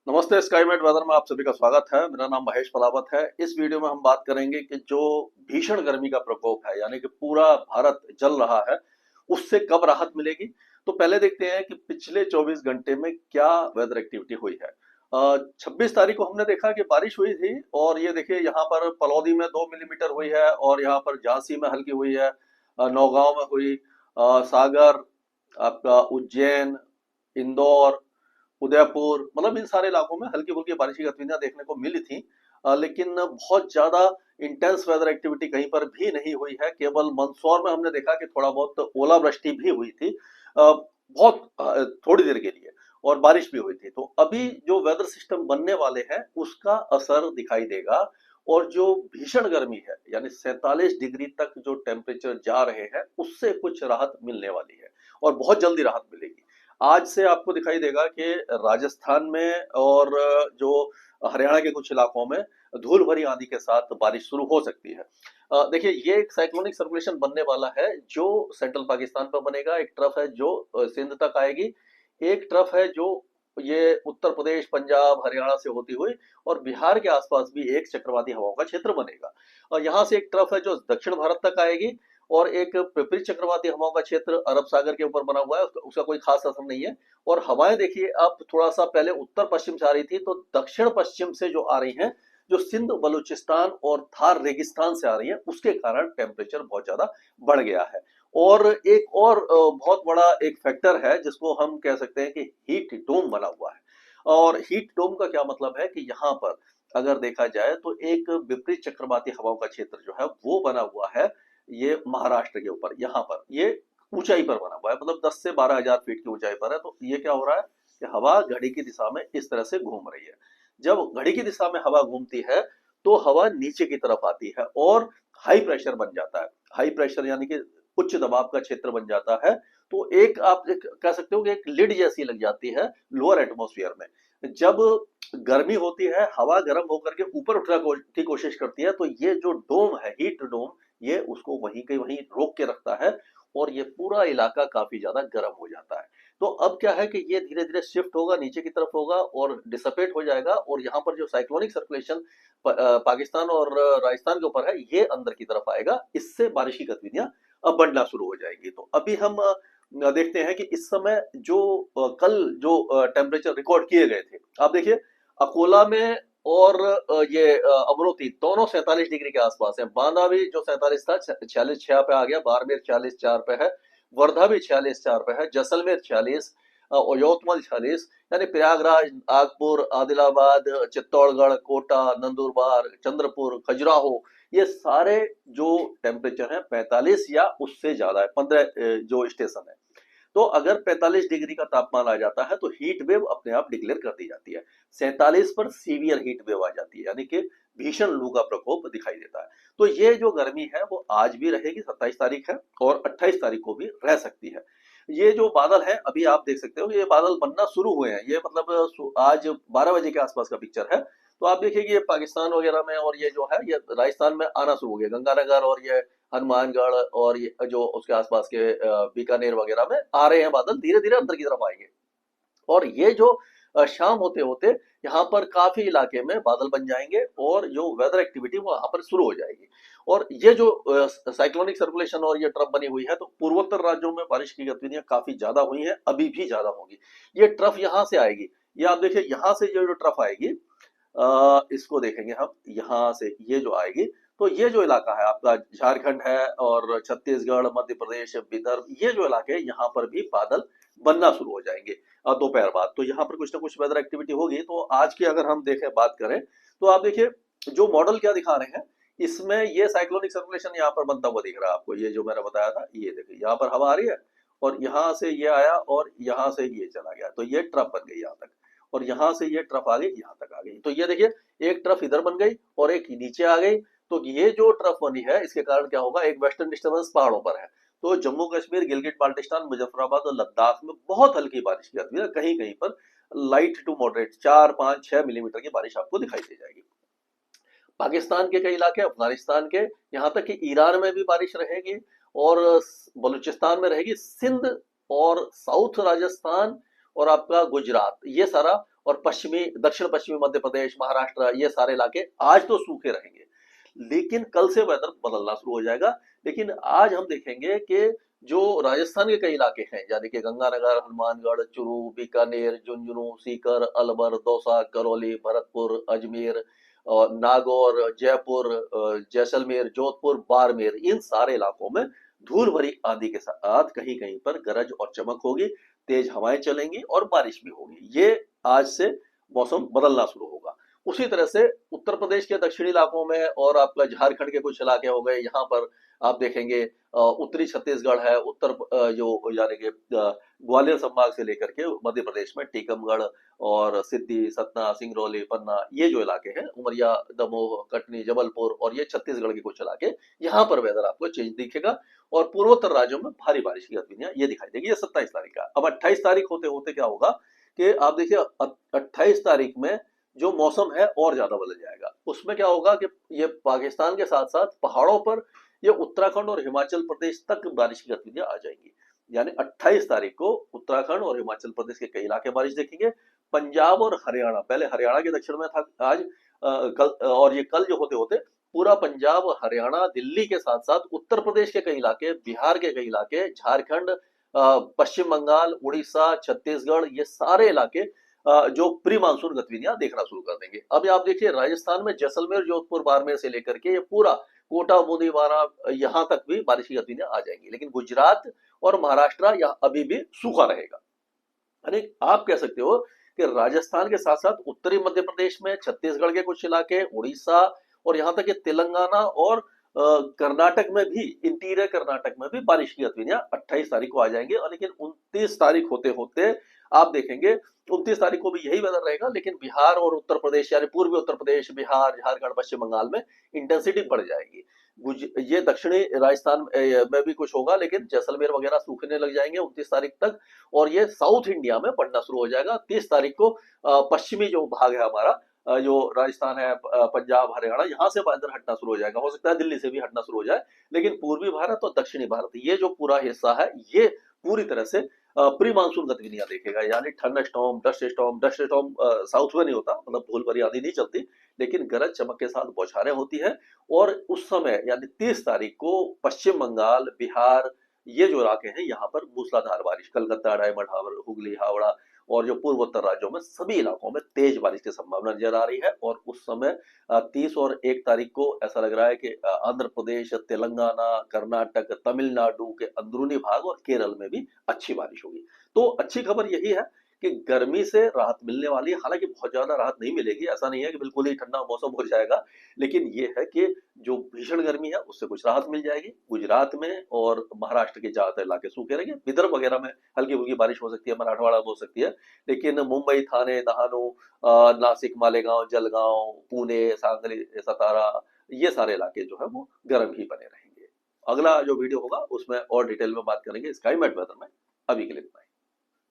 नमस्ते, स्काईमेट वेदर में आप सभी का स्वागत है। मेरा नाम महेश पलावत है। इस वीडियो में हम बात करेंगे कि जो भीषण गर्मी का प्रकोप है, यानी कि पूरा भारत जल रहा है, उससे कब राहत मिलेगी। तो पहले देखते हैं कि पिछले 24 घंटे में क्या वेदर एक्टिविटी हुई है। 26 तारीख को हमने देखा कि बारिश हुई थी, और ये देखिए यहाँ पर पलौदी में 2 मिलीमीटर हुई है, और यहाँ पर झांसी में हल्की हुई है, नौगांव में हुई, सागर, आपका उज्जैन, इंदौर, उदयपुर, मतलब इन सारे इलाकों में हल्की फुल्की बारिश की गतिविधियां देखने को मिली थी। लेकिन बहुत ज्यादा इंटेंस वेदर एक्टिविटी कहीं पर भी नहीं हुई है। केवल मंदसौर में हमने देखा कि थोड़ा बहुत ओलावृष्टि भी हुई थी, बहुत थोड़ी देर के लिए, और बारिश भी हुई थी। तो अभी जो वेदर सिस्टम बनने वाले हैं उसका असर दिखाई देगा, और जो भीषण गर्मी है, यानी 47 डिग्री तक जो टेम्परेचर जा रहे हैं, उससे कुछ राहत मिलने वाली है, और बहुत जल्दी राहत मिलेगी। आज से आपको दिखाई देगा कि राजस्थान में और जो हरियाणा के कुछ इलाकों में धूल भरी आंधी के साथ बारिश शुरू हो सकती है। देखिए, ये एक साइक्लोनिक सर्कुलेशन बनने वाला है जो सेंट्रल पाकिस्तान पर बनेगा। एक तरफ है जो सिंध तक आएगी, एक तरफ है जो ये उत्तर प्रदेश, पंजाब, हरियाणा से होती हुई और बिहार के आसपास भी एक चक्रवाती हवाओं का क्षेत्र बनेगा। और यहाँ से एक तरफ है जो दक्षिण भारत तक आएगी, और एक विपरीत चक्रवाती हवाओं का क्षेत्र अरब सागर के ऊपर बना हुआ है, उसका कोई खास असर नहीं है। और हवाएं देखिए, अब थोड़ा सा पहले उत्तर पश्चिम से आ रही थी, तो दक्षिण पश्चिम से जो आ रही हैं, जो सिंध, बलूचिस्तान और थार रेगिस्तान से आ रही है, उसके कारण टेम्परेचर बहुत ज्यादा बढ़ गया है। और एक और बहुत बड़ा एक फैक्टर है जिसको हम कह सकते हैं कि हीट डोम बना हुआ है। और हीट डोम का क्या मतलब है कि यहाँ पर अगर देखा जाए तो एक विपरीत चक्रवाती हवाओं का क्षेत्र जो है वो बना हुआ है, ये महाराष्ट्र के ऊपर, यहाँ पर ये ऊंचाई पर बना हुआ है, मतलब 10 से 12 हजार फीट की ऊंचाई पर है। तो ये क्या हो रहा है कि हवा घड़ी की दिशा में इस तरह से घूम रही है। जब घड़ी की दिशा में हवा घूमती है तो हवा नीचे की तरफ आती है और हाई प्रेशर बन जाता है। हाई प्रेशर यानी कि उच्च दबाव का क्षेत्र बन जाता है। तो एक आप कह सकते हो कि एक लिड जैसी लग जाती है लोअर एटमोस्फियर में। जब गर्मी होती है, हवा गर्म होकर के ऊपर उठने की कोशिश करती है, तो ये जो डोम है, हीट डोम, ये उसको वहीं के वहीं रोक के रखता है, और ये पूरा इलाका काफी ज्यादा गर्म हो जाता है। तो अब क्या है कि ये धीरे धीरे शिफ्ट होगा, नीचे की तरफ होगा और डिसपेट हो जाएगा, और यहाँ पर जो साइक्लोनिक सर्कुलेशन पाकिस्तान और राजस्थान के ऊपर है, ये अंदर की तरफ आएगा। इससे बारिश की गतिविधियां अब बढ़ना शुरू हो जाएगी। तो अभी हम देखते हैं कि इस समय जो कल जो टेम्परेचर रिकॉर्ड किए गए थे, आप देखिए अकोला में और ये अमरोती दोनों 47 डिग्री के आसपास है। बांदा भी जो 47 था 46.6 पे आ गया, बाड़मेर 46.4 पे है, वर्धा भी 46.4 पे है, जैसलमेर 46 और यवतमाल 46, यानी प्रयागराज, नागपुर, आदिलाबाद, चित्तौड़गढ़, कोटा, नंदुरबार, चंद्रपुर, खजुराहो, ये सारे जो टेम्परेचर है 45 या उससे ज्यादा है। 15 जो स्टेशन है। तो अगर 45 डिग्री का तापमान आ जाता है तो हीट वेव अपने आप डिक्लेयर कर दी जाती है। 47 पर सीवियर हीट वेव आ जाती है, यानी कि भीषण लू का प्रकोप दिखाई देता है। तो ये जो गर्मी है वो आज भी रहेगी, 27 तारीख है, और 28 तारीख को भी रह सकती है। ये जो बादल है, अभी आप देख सकते हो ये बादल बनना शुरू हुए हैं। ये मतलब आज 12 बजे के आसपास का पिक्चर है। तो आप देखिए कि ये पाकिस्तान वगैरह में, और ये जो है ये राजस्थान में आना शुरू हो गया, गंगानगर और ये हनुमानगढ़ और ये जो उसके आसपास के बीकानेर वगैरह में आ रहे हैं बादल, धीरे धीरे अंदर की तरफ आएंगे। और ये जो शाम होते होते यहाँ पर काफी इलाके में बादल बन जाएंगे, और जो वेदर एक्टिविटी वो यहाँ पर शुरू हो जाएगी। और ये जो साइक्लोनिक सर्कुलेशन और ये ट्रफ बनी हुई है, तो पूर्वोत्तर राज्यों में बारिश की गतिविधियां काफी ज्यादा हुई हैं, अभी भी ज्यादा होंगी। ये ट्रफ यहाँ से आएगी, ये आप देखिए यहाँ से जो ट्रफ आएगी, इसको देखेंगे हम, यहाँ से ये जो आएगी, तो ये जो इलाका है आपका झारखंड है, और छत्तीसगढ़, मध्य प्रदेश, विदर्भ, ये जो इलाके हैं, यहाँ पर भी बादल बनना शुरू हो जाएंगे दोपहर बाद। तो यहाँ पर कुछ ना कुछ वेदर एक्टिविटी होगी। तो आज की अगर हम देखें, बात करें, तो आप देखिए जो मॉडल क्या दिखा रहे हैं, इसमें ये साइक्लोनिक सर्कुलेशन यहाँ पर बनता हुआ दिख रहा है आपको। ये जो मैंने बताया था, ये देखिए यहाँ पर हवा आ रही है, और यहाँ से ये आया, और यहाँ से ये चला गया, तो ये ट्रफ बन गई यहाँ तक, और यहाँ से ये ट्रफ आ गई, यहाँ तक आ गई। तो ये देखिए एक ट्रफ इधर बन गई और एक नीचे आ गई। तो ये जो ट्रफ बनी है, इसके कारण क्या होगा, एक वेस्टर्न डिस्टर्बेंस पहाड़ों पर है। तो जम्मू कश्मीर, गिलगित बाल्टिस्तान, मुजफ्फराबाद और लद्दाख में बहुत हल्की बारिश की जाती है, कहीं कहीं पर लाइट टू मॉडरेट 4, 5, 6 मिलीमीटर की बारिश आपको दिखाई दे जाएगी। पाकिस्तान के कई इलाके, अफगानिस्तान के, यहाँ तक कि ईरान में भी बारिश रहेगी, और बलूचिस्तान में रहेगी, सिंध और साउथ राजस्थान और आपका गुजरात, ये सारा, और दक्षिण पश्चिमी मध्य प्रदेश, महाराष्ट्र, ये सारे इलाके आज तो सूखे रहेंगे, लेकिन कल से वेदर बदलना शुरू हो जाएगा। लेकिन आज हम देखेंगे कि जो राजस्थान के कई इलाके हैं, यानी कि गंगानगर, हनुमानगढ़, चूरू, बीकानेर, झुंझुनू, सीकर, अलवर, दौसा, करौली, भरतपुर, अजमेर और नागौर, जयपुर, जैसलमेर, जोधपुर, बाड़मेर, इन सारे इलाकों में धूल भरी आंधी के साथ कहीं कहीं पर गरज और चमक होगी, तेज हवाएं चलेंगी और बारिश भी होगी। ये आज से मौसम बदलना शुरू होगा। उसी तरह से उत्तर प्रदेश के दक्षिणी इलाकों में और आपका झारखंड के कुछ इलाके हो गए, यहाँ पर आप देखेंगे उत्तरी छत्तीसगढ़ है, जो यानी कि ग्वालियर संभाग से लेकर के मध्य प्रदेश में टीकमगढ़ और सिद्धि, सतना, सिंगरौली, पन्ना, ये जो इलाके हैं, उमरिया, दमोह, कटनी, जबलपुर और ये छत्तीसगढ़ के कुछ इलाके, यहाँ पर वेदर आपको चेंज दिखेगा और पूर्वोत्तर राज्यों में भारी बारिश की गतिविधियां ये दिखाई देगी। ये 27 तारीख का। अब 28 तारीख होते होते क्या होगा कि आप देखिए 28 तारीख में जो मौसम है और ज्यादा बदल जाएगा। उसमें क्या होगा कि ये पाकिस्तान के साथ साथ पहाड़ों पर ये उत्तराखंड और हिमाचल प्रदेश तक बारिश की गतिविधियां आ जाएंगी। यानी 28 तारीख को उत्तराखंड और हिमाचल प्रदेश के कई इलाके बारिश देखेंगे। पंजाब और हरियाणा, पहले हरियाणा के दक्षिण में था आज, कल, और ये कल जो होते होते पूरा पंजाब, हरियाणा, दिल्ली के साथ साथ उत्तर प्रदेश के कई इलाके, बिहार के कई इलाके, झारखंड, पश्चिम बंगाल, उड़ीसा, छत्तीसगढ़, ये सारे इलाके जो प्री मानसून गतिविधियां देखना शुरू कर देंगे। अब आप देखिए राजस्थान में जैसलमेर, जोधपुर, बाड़मेर से लेकर के ये पूरा कोटा, बूंदी, बारा, यहाँ तक भी बारिश की गतिविधियां आ जाएंगी। लेकिन गुजरात और महाराष्ट्र यहाँ अभी भी सूखा रहेगा। यानी आप कह सकते हो कि राजस्थान के साथ साथ उत्तरी मध्य प्रदेश में, छत्तीसगढ़ के कुछ इलाके, उड़ीसा और यहाँ तक कि तेलंगाना और कर्नाटक में भी, इंटीरियर कर्नाटक में भी बारिश की गतिविधियां 28 तारीख को आ जाएंगे। और लेकिन 29 तारीख होते होते आप देखेंगे 29 तारीख को भी यही वेदर रहेगा, लेकिन बिहार और उत्तर प्रदेश यानी पूर्वी उत्तर प्रदेश, बिहार, झारखंड, पश्चिम बंगाल में इंटेंसिटी बढ़ जाएगी। ये दक्षिणी राजस्थान में भी कुछ होगा, लेकिन जैसलमेर वगैरह सूखने लग जाएंगे 29 तारीख तक। और ये साउथ इंडिया में पड़ना शुरू हो जाएगा 30 तारीख को। पश्चिमी जो भाग है हमारा, जो राजस्थान है, पंजाब, हरियाणा, यहाँ से बादल हटना शुरू हो जाएगा। हो सकता है दिल्ली से भी हटना शुरू हो जाए, लेकिन पूर्वी भारत और दक्षिणी भारत, ये जो पूरा हिस्सा है, ये पूरी तरह से प्री मानसून गतिविधियां देखेगा। यानी thunder storm, dust storm south में नहीं होता, मतलब धूल भरी आंधी नहीं चलती, लेकिन गरज चमक के साथ बौछारें होती है। और उस समय यानी 30 तारीख को पश्चिम बंगाल, बिहार, ये जो इलाके हैं, यहाँ पर मूसलाधार बारिश, कलकत्ता, डायमंड हार्बर, हुगली, हावड़ा और जो पूर्वोत्तर राज्यों में सभी इलाकों में तेज बारिश की संभावना नजर आ रही है। और उस समय 30 और 1 तारीख को ऐसा लग रहा है कि आंध्र प्रदेश, तेलंगाना, कर्नाटक, तमिलनाडु के अंदरूनी भाग और केरल में भी अच्छी बारिश होगी। तो अच्छी खबर यही है कि गर्मी से राहत मिलने वाली है। हालांकि बहुत ज्यादा राहत नहीं मिलेगी, ऐसा नहीं है कि बिल्कुल ही ठंडा मौसम हो जाएगा, लेकिन ये है कि जो भीषण गर्मी है उससे कुछ राहत मिल जाएगी। गुजरात में और महाराष्ट्र के ज्यादातर इलाके सूखे रहेंगे। विदर्भ वगैरह में हल्की फुल्की बारिश हो सकती है, मराठवाड़ा में हो सकती है, लेकिन मुंबई, थाने, दहानू, नासिक, मालेगांव, जलगांव, पुणे, सांगली, सतारा, ये सारे इलाके जो है वो गर्म ही बने रहेंगे। अगला जो वीडियो होगा उसमें और डिटेल में बात करेंगे स्काई मैट वेदर में। अभी के लिए इतना ही।